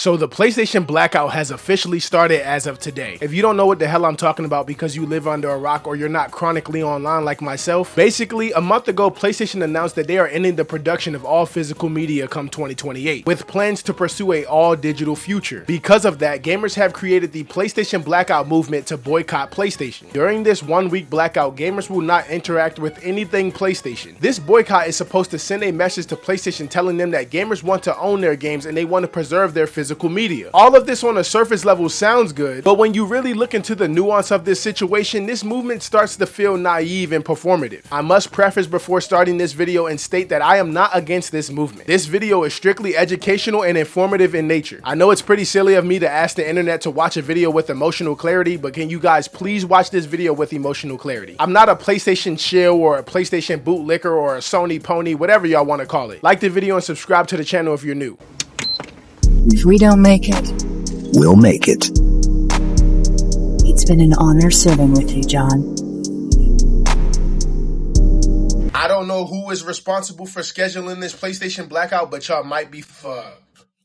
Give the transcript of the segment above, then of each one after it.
So the PlayStation Blackout has officially started as of today. If you don't know what the hell I'm talking about because you live under a rock or you're not chronically online like myself, basically a month ago PlayStation announced that they are ending the production of all physical media come 2028, with plans to pursue a all digital future. Because of that, gamers have created the PlayStation Blackout movement to boycott PlayStation. During this 1 week blackout, gamers will not interact with anything PlayStation. This boycott is supposed to send a message to PlayStation telling them that gamers want to own their games and they want to preserve their physical media. All of this on a surface level sounds good, but when you really look into the nuance of this situation, this movement starts to feel naive and performative. I must preface before starting this video and state that I am not against this movement. This video is strictly educational and informative in nature. I know it's pretty silly of me to ask the internet to watch a video with emotional clarity, but can you guys please watch this video with emotional clarity? I'm not a PlayStation shill or a PlayStation bootlicker or a Sony pony, whatever y'all want to call it. Like the video and subscribe to the channel if you're new. If we don't make it, we'll make it. It's been an honor serving with you, John. I don't know who is responsible for scheduling this PlayStation Blackout, but y'all might be fucked.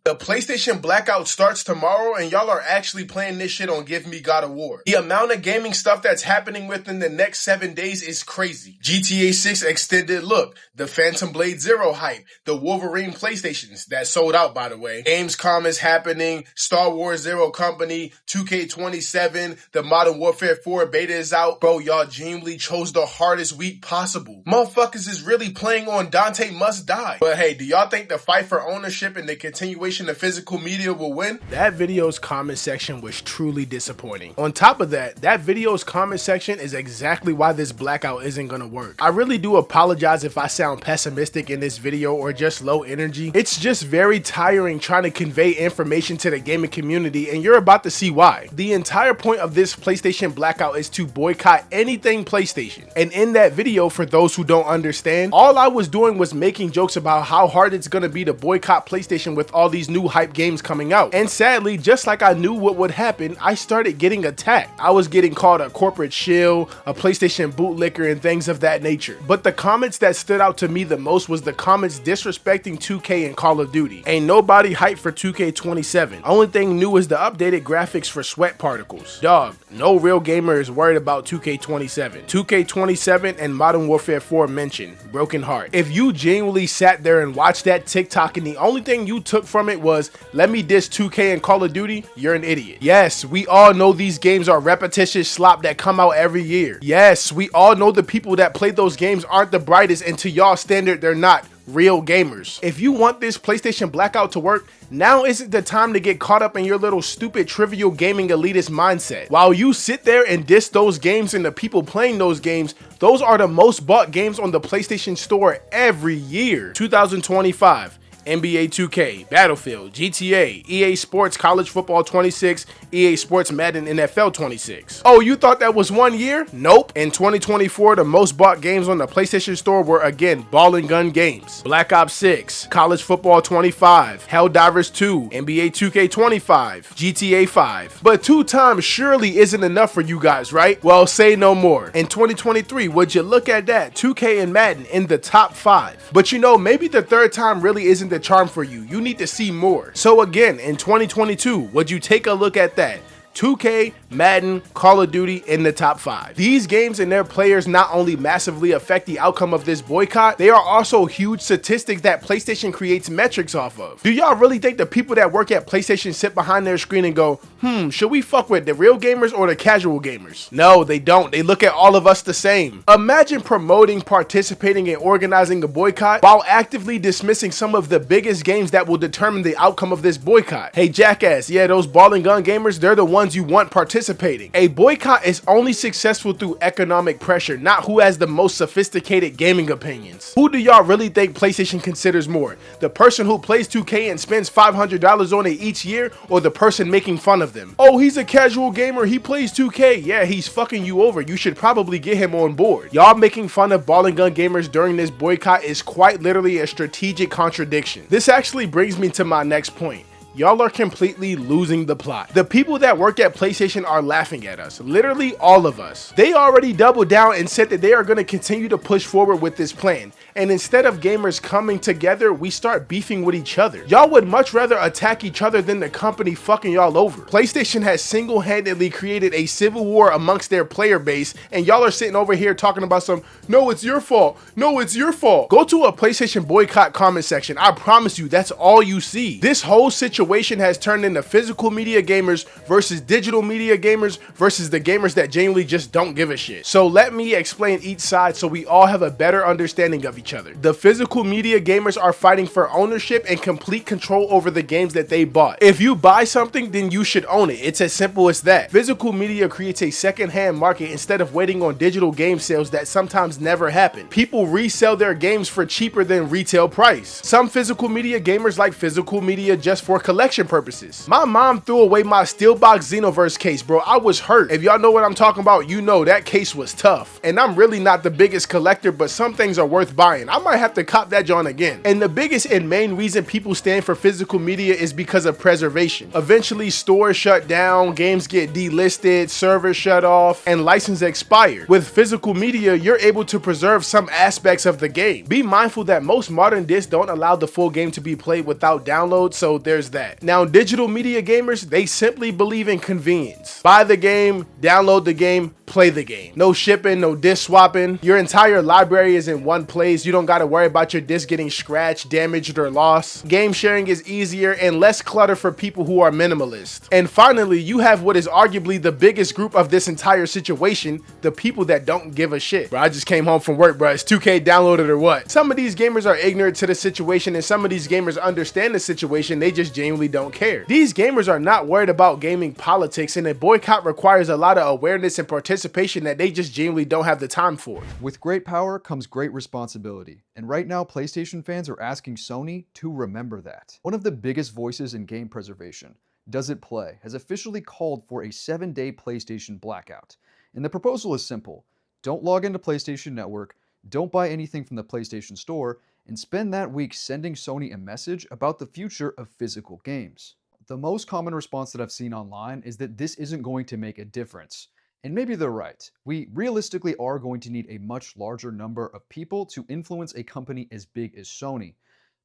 The PlayStation Blackout starts tomorrow and y'all are actually playing this shit on Give Me God of War. The amount of gaming stuff that's happening within the next 7 days is crazy. GTA 6 extended look, the Phantom Blade Zero hype, the Wolverine PlayStations that sold out by the way, Gamescom is happening, Star Wars Zero Company, 2K27, the Modern Warfare 4 beta is out. Bro, y'all genuinely chose the hardest week possible. Motherfuckers is really playing on Dante Must Die. But hey, do y'all think the fight for ownership and the continuation of physical media will win? That video's comment section was truly disappointing. On top of that, that video's comment section is exactly why this blackout isn't gonna work. I really do apologize if I sound pessimistic in this video or just low energy. It's just very tiring trying to convey information to the gaming community, and you're about to see why. The entire point of this PlayStation Blackout is to boycott anything PlayStation. And in that video, for those who don't understand, all I was doing was making jokes about how hard it's gonna be to boycott PlayStation with all these new hype games coming out. And sadly, just like I knew what would happen, I started getting attacked. I was getting called a corporate shill, a PlayStation bootlicker, and things of that nature. But the comments that stood out to me the most was the comments disrespecting 2K and Call of Duty. Ain't nobody hyped for 2K27. Only thing new is the updated graphics for sweat particles. Dog, no real gamer is worried about 2K27. 2K27 and Modern Warfare 4 mentioned. Broken heart. If you genuinely sat there and watched that TikTok and the only thing you took from it was, let me diss 2K and Call of Duty, you're an idiot. Yes, we all know these games are repetitious slop that come out every year. Yes, we all know the people that play those games aren't the brightest, and to y'all standard, they're not real gamers. If you want this PlayStation Blackout to work, now isn't the time to get caught up in your little stupid trivial gaming elitist mindset. While you sit there and diss those games and the people playing those games, those are the most bought games on the PlayStation Store every year. 2025. NBA 2K, Battlefield, GTA, EA Sports College Football 26, EA Sports Madden NFL 26. Oh, you thought that was 1 year? Nope. In 2024, the most bought games on the PlayStation Store were again ball and gun games. Black Ops 6, College Football 25, Helldivers 2, NBA 2K 25, GTA 5. But 2 times surely isn't enough for you guys, right? Well, say no more. In 2023, would you look at that? 2K and Madden in the top 5. But you know, maybe the 3rd time really isn't the charm for you. You need to see more. So again, in 2022, would you take a look at that? 2K, Madden, Call of Duty in the top 5. These games and their players not only massively affect the outcome of this boycott, they are also huge statistics that PlayStation creates metrics off of. Do y'all really think the people that work at PlayStation sit behind their screen and go, should we fuck with the real gamers or the casual gamers? No, they don't. They look at all of us the same. Imagine promoting, participating, and organizing a boycott while actively dismissing some of the biggest games that will determine the outcome of this boycott. Hey jackass, yeah, those ball and gun gamers, they're the ones you want participating. A boycott is only successful through economic pressure, not who has the most sophisticated gaming opinions. Who do y'all really think PlayStation considers more? The person who plays 2K and spends $500 on it each year, or the person making fun of them? Oh, he's a casual gamer, he plays 2K. Yeah, he's fucking you over. You should probably get him on board. Y'all making fun of ball and gun gamers during this boycott is quite literally a strategic contradiction. This actually brings me to my next point. y'all are completely losing the plot. The people that work at PlayStation are laughing at us, literally all of us. They already doubled down and said that they are going to continue to push forward with this plan, and instead of gamers coming together, we start beefing with each other. Y'all would much rather attack each other than the company fucking y'all over. PlayStation has single-handedly created a civil war amongst their player base, and y'all are sitting over here talking about some, no, it's your fault, no, it's your fault. Go to a PlayStation boycott comment section. I promise you, that's all you see. This whole situation has turned into physical media gamers versus digital media gamers versus the gamers that genuinely just don't give a shit. So let me explain each side so we all have a better understanding of each other. The physical media gamers are fighting for ownership and complete control over the games that they bought. If you buy something, then you should own it. It's as simple as that. Physical media creates a second-hand market instead of waiting on digital game sales that sometimes never happen. People resell their games for cheaper than retail price. Some physical media gamers like physical media just for collection purposes. My mom threw away my Steelbox Xenoverse case, bro. I was hurt. If y'all know what I'm talking about, you know that case was tough. And I'm really not the biggest collector, but some things are worth buying. I might have to cop that joint again. And the biggest and main reason people stand for physical media is because of preservation. Eventually, stores shut down, games get delisted, servers shut off, and license expired. With physical media, you're able to preserve some aspects of the game. Be mindful that most modern discs don't allow the full game to be played without download, so there's that. Now, digital media gamers, they simply believe in convenience. Buy the game, download the game, play the game. No shipping, no disc swapping. Your entire library is in one place. You don't got to worry about your disc getting scratched, damaged, or lost. Game sharing is easier and less clutter for people who are minimalist. And finally, you have what is arguably the biggest group of this entire situation, the people that don't give a shit. Bro, I just came home from work, bro. Is 2K downloaded or what? Some of these gamers are ignorant to the situation, and some of these gamers understand the situation. They just genuinely don't care. These gamers are not worried about gaming politics, and a boycott requires a lot of awareness and participation that they just genuinely don't have the time for. With great power comes great responsibility, and right now PlayStation fans are asking Sony to remember that. One of the biggest voices in game preservation, Does It Play, has officially called for a 7-day PlayStation Blackout. And the proposal is simple. Don't log into PlayStation Network, don't buy anything from the PlayStation Store, and spend that week sending Sony a message about the future of physical games. The most common response that I've seen online is that this isn't going to make a difference. And maybe they're right. We realistically are going to need a much larger number of people to influence a company as big as Sony.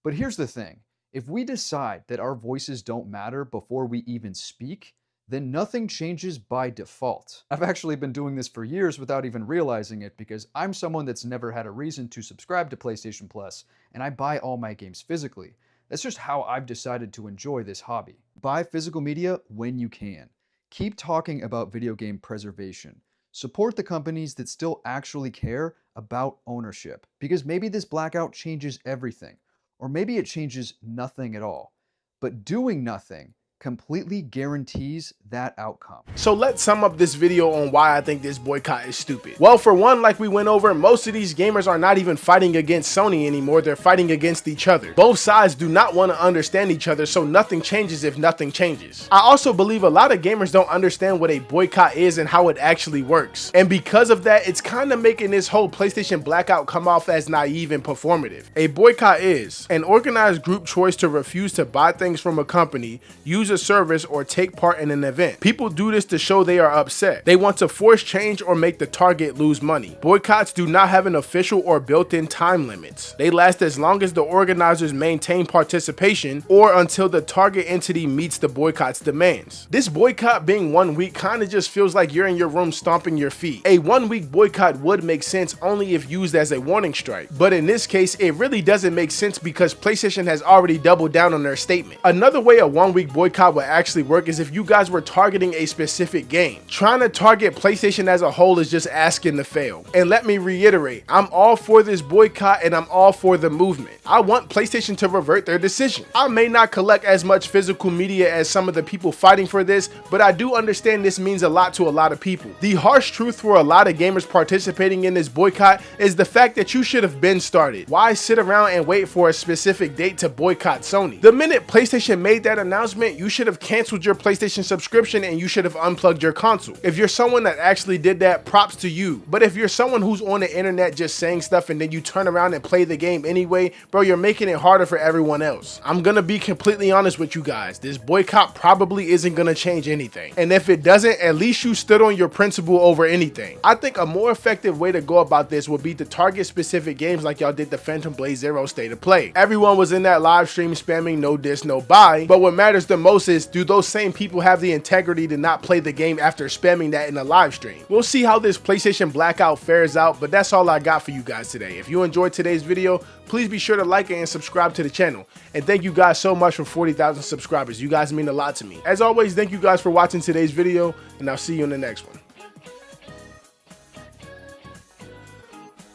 But here's the thing. If we decide that our voices don't matter before we even speak, then nothing changes by default. I've actually been doing this for years without even realizing it because I'm someone that's never had a reason to subscribe to PlayStation Plus, and I buy all my games physically. That's just how I've decided to enjoy this hobby. Buy physical media when you can. Keep talking about video game preservation. Support the companies that still actually care about ownership, because maybe this blackout changes everything, or maybe it changes nothing at all. But doing nothing completely guarantees that outcome. So let's sum up this video on why I think this boycott is stupid. Well, for one, like we went over, most of these gamers are not even fighting against Sony anymore, they're fighting against each other. Both sides do not want to understand each other, so nothing changes if nothing changes. I also believe a lot of gamers don't understand what a boycott is and how it actually works. And because of that, it's kind of making this whole PlayStation Blackout come off as naive and performative. A boycott is an organized group choice to refuse to buy things from a company, use a service, or take part in an event. People do this to show they are upset. They want to force change or make the target lose money. Boycotts do not have an official or built-in time limits. They last as long as the organizers maintain participation or until the target entity meets the boycott's demands. This boycott being 1 week kind of just feels like you're in your room stomping your feet. A 1 week boycott would make sense only if used as a warning strike, but in this case it really doesn't make sense because PlayStation has already doubled down on their statement. Another way a 1 week boycott would actually work is if you guys were targeting a specific game. Trying to target PlayStation as a whole is just asking to fail. And let me reiterate, I'm all for this boycott and I'm all for the movement. I want PlayStation to revert their decision. I may not collect as much physical media as some of the people fighting for this, but I do understand this means a lot to a lot of people. The harsh truth for a lot of gamers participating in this boycott is the fact that you should have been started. Why sit around and wait for a specific date to boycott Sony? The minute PlayStation made that announcement, you should have canceled your PlayStation subscription and you should have unplugged your console. If you're someone that actually did that, props to you. But if you're someone who's on the internet just saying stuff and then you turn around and play the game anyway, bro, you're making it harder for everyone else. I'm gonna be completely honest with you guys. This boycott probably isn't gonna change anything. And if it doesn't, at least you stood on your principle over anything. I think a more effective way to go about this would be to target specific games like y'all did the Phantom Blade Zero State of Play. Everyone was in that live stream spamming no diss, no buy, but what matters the most is, do those same people have the integrity to not play the game after spamming that in a live stream? We'll see how this PlayStation Blackout fares out, but that's all I got for you guys today. If you enjoyed today's video, please be sure to like it and subscribe to the channel. And thank you guys so much for 40,000 subscribers. You guys mean a lot to me. As always, thank you guys for watching today's video, and I'll see you in the next one.